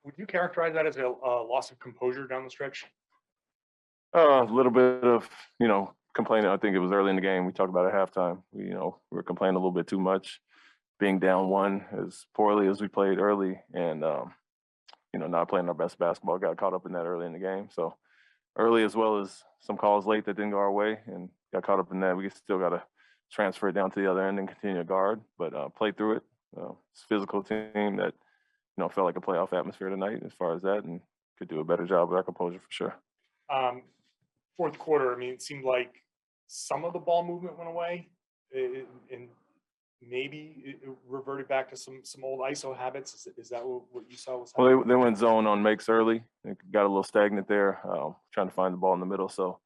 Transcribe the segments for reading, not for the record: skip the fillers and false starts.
Would you characterize that as a loss of composure down the stretch? A little bit of, complaining. I think it was early in the game. We talked about at halftime. We were complaining a little bit too much, being down one as poorly as we played early, and not playing our best basketball. Got caught up in that early in the game. So early, as well as some calls late that didn't go our way, and got caught up in that. We still got to transfer it down to the other end and continue to guard, but play through it. It's a physical team that felt like a playoff atmosphere tonight as far as that, and could do a better job with our composure for sure. Fourth quarter, I mean, it seemed like some of the ball movement went away, and maybe it reverted back to some old ISO habits. Is that what you saw was happening? Well, they went zone on makes early. They got a little stagnant there, trying to find the ball in the middle. So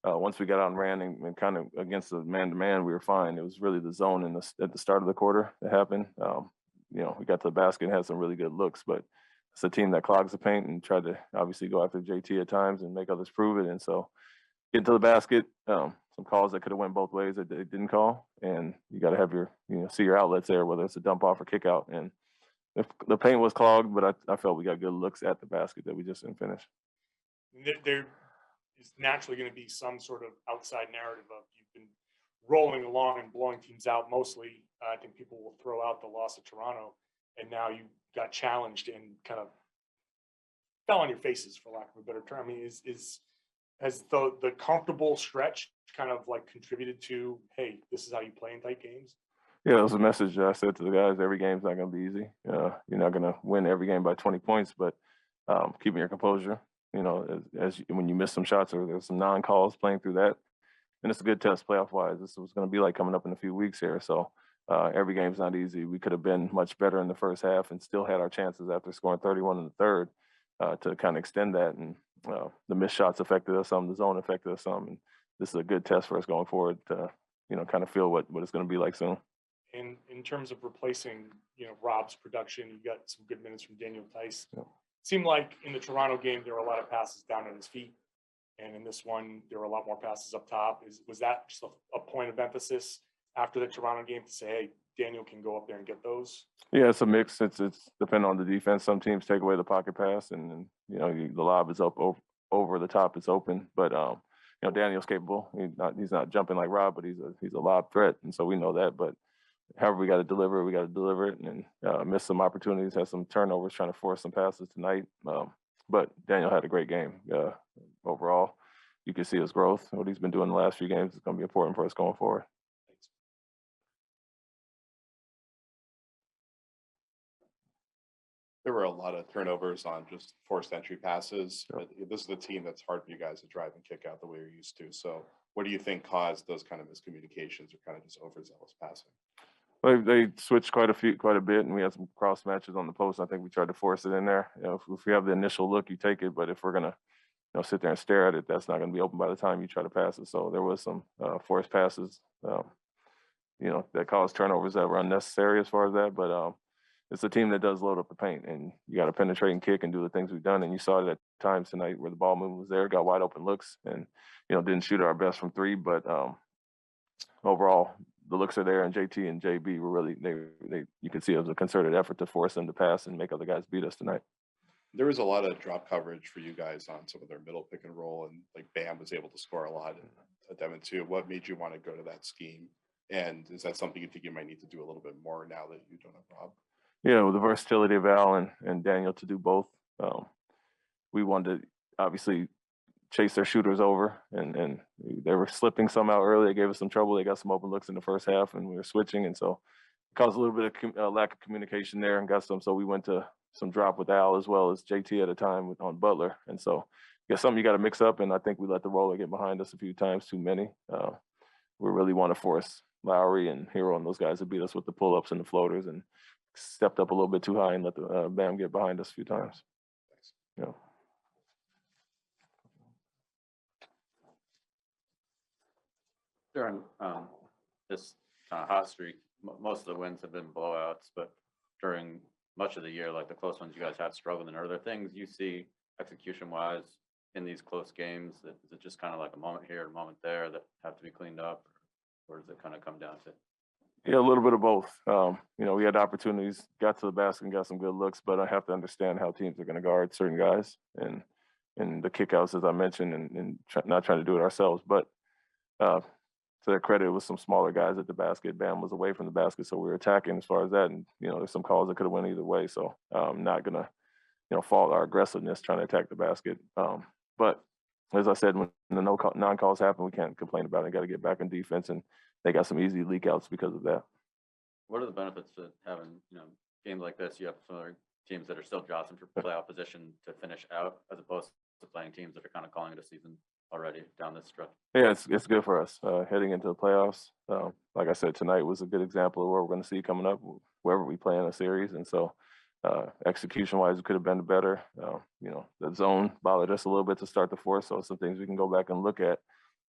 once we got out and ran and kind of against the man-to-man, we were fine. It was really the zone at the start of the quarter that happened. We got to the basket and had some really good looks, but it's a team that clogs the paint and tried to obviously go after JT at times and make others prove it. And so get to the basket, some calls that could have went both ways that they didn't call, and you got to have your, see your outlets there, whether it's a dump off or kick out. And if the paint was clogged, but I felt we got good looks at the basket that we just didn't finish. There is naturally going to be some sort of outside narrative of you've been rolling along and blowing teams out mostly. I think people will throw out the loss of Toronto, and now you got challenged and kind of fell on your faces, for lack of a better term. I mean, has the comfortable stretch kind of like contributed to, hey, this is how you play in tight games? Yeah, it was a message I said to the guys. Every game's not going to be easy. You're not going to win every game by 20 points, but keeping your composure, as when you miss some shots or there's some non-calls, playing through that. And it's a good test playoff-wise. This was going to be like coming up in a few weeks here. So every game's not easy. We could have been much better in the first half and still had our chances after scoring 31 in the third to kind of extend that. And the missed shots affected us some. The zone affected us some. And this is a good test for us going forward to, kind of feel what it's going to be like soon. And in terms of replacing, Rob's production, you got some good minutes from Daniel Theis. Yeah. Seemed like in the Toronto game, there were a lot of passes down at his feet. And in this one, there were a lot more passes up top. Was that just a point of emphasis after the Toronto game to say, hey, Daniel can go up there and get those? Yeah, it's a mix. It's depending on the defense. Some teams take away the pocket pass, and the lob is up over the top. It's open, but Daniel's capable. He's not jumping like Rob, but he's a lob threat, and so we know that. But however we got to deliver it, and miss some opportunities, had some turnovers trying to force some passes tonight. But Daniel had a great game overall. You can see his growth. What he's been doing the last few games is going to be important for us going forward. Thanks. There were a lot of turnovers on just forced entry passes. But this is a team that's hard for you guys to drive and kick out the way you're used to. So what do you think caused those kind of miscommunications or kind of just overzealous passing? They switched quite a bit, and we had some cross matches on the post. I think we tried to force it in there. If we have the initial look, you take it. But if we're gonna, sit there and stare at it, that's not gonna be open by the time you try to pass it. So there was some forced passes, that caused turnovers that were unnecessary as far as that. But it's a team that does load up the paint, and you got to penetrate and kick and do the things we've done. And you saw it at times tonight where the ball movement was there, got wide open looks, and didn't shoot our best from three. But overall, the looks are there, and JT and JB were really you could see it was a concerted effort to force them to pass and make other guys beat us tonight. There was a lot of drop coverage for you guys on some of their middle pick and roll, and like Bam was able to score a lot at them too. What made you want to go to that scheme? And is that something you think you might need to do a little bit more now that you don't have Rob? Yeah, with the versatility of Al and Daniel to do both, we wanted to obviously chase their shooters over, and they were slipping some out early. They gave us some trouble. They got some open looks in the first half, and we were switching, and so it caused a little bit of lack of communication there and got some. So we went to some drop with Al as well as JT at a time on Butler, and so something you got to mix up. And I think we let the roller get behind us a few times too many. We really want to force Lowry and Hero and those guys to beat us with the pull-ups and the floaters, and stepped up a little bit too high and let the Bam get behind us a few times. Thanks. Yeah. During this kind of hot streak, most of the wins have been blowouts, but during much of the year, like the close ones, you guys have struggled. And are there things you see execution-wise in these close games? Is it just kind of like a moment here, a moment there that have to be cleaned up, or does it kind of come down to? Yeah, a little bit of both. We had opportunities, got to the basket and got some good looks, but I have to understand how teams are going to guard certain guys and the kickouts, as I mentioned, and not trying to do it ourselves. But to their credit, it was some smaller guys at the basket. Bam was away from the basket, so we were attacking as far as that. And there's some calls that could have went either way. So I'm not gonna fault our aggressiveness trying to attack the basket. But as I said, when the non-calls happen, we can't complain about it. Got to get back in defense, and they got some easy leak outs because of that. What are the benefits to having, games like this? You have some other teams that are still jostling for playoff position to finish out, as opposed to playing teams that are kind of calling it a season already down this stretch. Yeah, it's good for us heading into the playoffs. Like I said, tonight was a good example of what we're going to see coming up wherever we play in a series, and so execution-wise, it could have been better. The zone bothered us a little bit to start the fourth, so some things we can go back and look at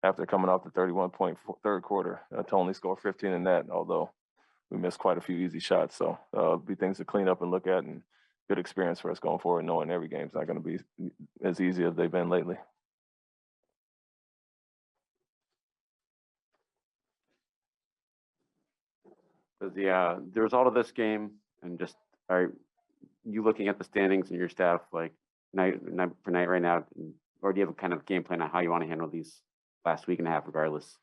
after coming off the 31-point third quarter to only score 15 in that, although we missed quite a few easy shots. So it'll be things to clean up and look at, and good experience for us going forward, knowing every game's not going to be as easy as they've been lately. The result of this game, and just are you looking at the standings and your staff like night for night right now, or do you have a kind of game plan on how you want to handle these last week and a half, regardless?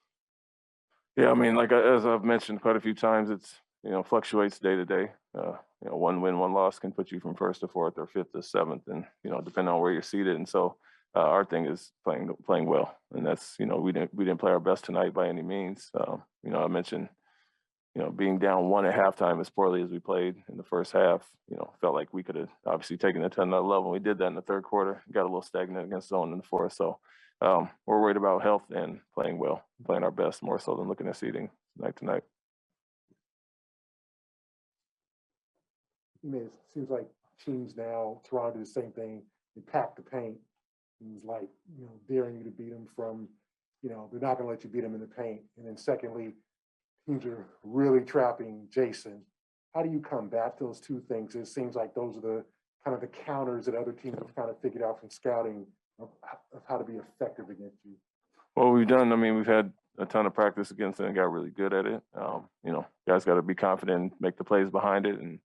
Yeah, I mean, as I've mentioned quite a few times, it's fluctuates day to day. One win, one loss can put you from first to fourth or fifth to seventh, and depending on where you're seated. And so our thing is playing well, and that's we didn't play our best tonight by any means. I mentioned being down one at halftime as poorly as we played in the first half. Felt like we could have obviously taken it to another level. We did that in the third quarter. Got a little stagnant against zone in the fourth. So we're worried about health and playing well, playing our best more so than looking at seeding night to night. It seems like teams now, Toronto do the same thing. They pack the paint. It's like, daring you to beat them from, they're not going to let you beat them in the paint. And then secondly, teams are really trapping Jason. How do you combat those two things? It seems like those are the kind of the counters that other teams have kind of figured out from scouting of how to be effective against you. Well, we've had a ton of practice against it and got really good at it. Guys got to be confident and make the plays behind it. And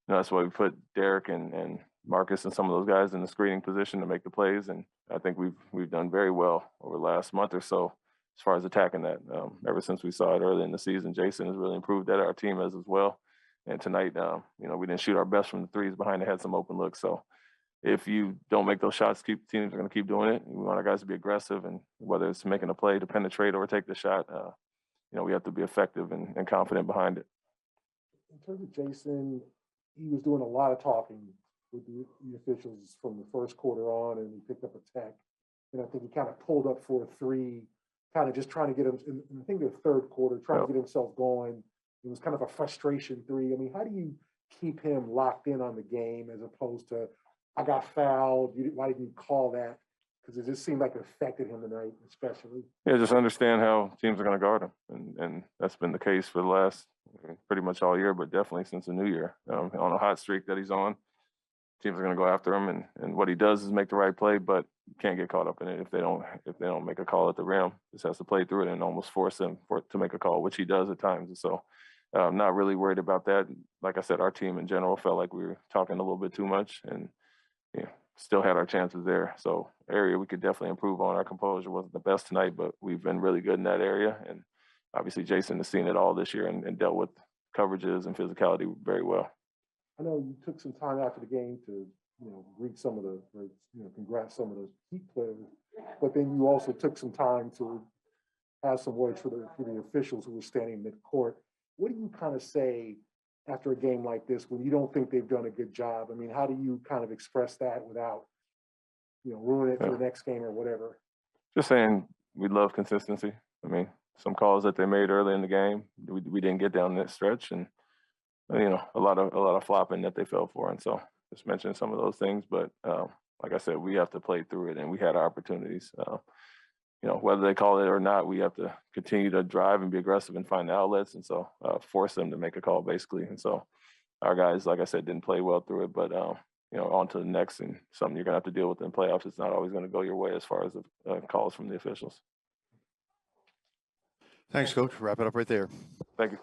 that's why we put Derek and Marcus and some of those guys in the screening position to make the plays. And I think we've done very well over the last month or so as far as attacking that. Ever since we saw it early in the season, Jason has really improved that. Our team has as well. And tonight, we didn't shoot our best from the threes behind it, had some open looks. So if you don't make those shots, teams are going to keep doing it. We want our guys to be aggressive, and whether it's making a play to penetrate or take the shot, we have to be effective and confident behind it. In terms of Jason, he was doing a lot of talking with the officials from the first quarter on, and he picked up a tech. And I think he kind of pulled up for a three, kind of just trying to get him, in I think the third quarter, trying to get himself going. It was kind of a frustration three. I mean, how do you keep him locked in on the game as opposed to, I got fouled, why didn't you call that? Because it just seemed like it affected him tonight, especially. Yeah, just understand how teams are going to guard him. And that's been the case for the last pretty much all year, but definitely since the new year. On a hot streak that he's on, teams are going to go after him. And what he does is make the right play, but you can't get caught up in it if they don't make a call at the rim. Just has to play through it and almost force him to make a call, which he does at times. And so I'm not really worried about that. Like I said, our team in general felt like we were talking a little bit too much, and still had our chances there. So area we could definitely improve on. Our composure wasn't the best tonight, but we've been really good in that area. And obviously Jason has seen it all this year and dealt with coverages and physicality very well. I know you took some time after the game to, greet some of the, congrats some of the Heat players, but then you also took some time to have some words for the officials who were standing mid-court. What do you kind of say after a game like this when you don't think they've done a good job? I mean, how do you kind of express that without, ruining it for the next game or whatever? Just saying we love consistency. I mean, some calls that they made early in the game, we didn't get down that stretch, and a lot of flopping that they fell for. And so just mentioning some of those things, but like I said, we have to play through it, and we had our opportunities. Whether they call it or not, we have to continue to drive and be aggressive and find the outlets, and so force them to make a call, basically. And so our guys, like I said, didn't play well through it, but on to the next, and something you're going to have to deal with in playoffs. It's not always going to go your way as far as the calls from the officials. Thanks, Coach. Wrap it up right there. Thank you.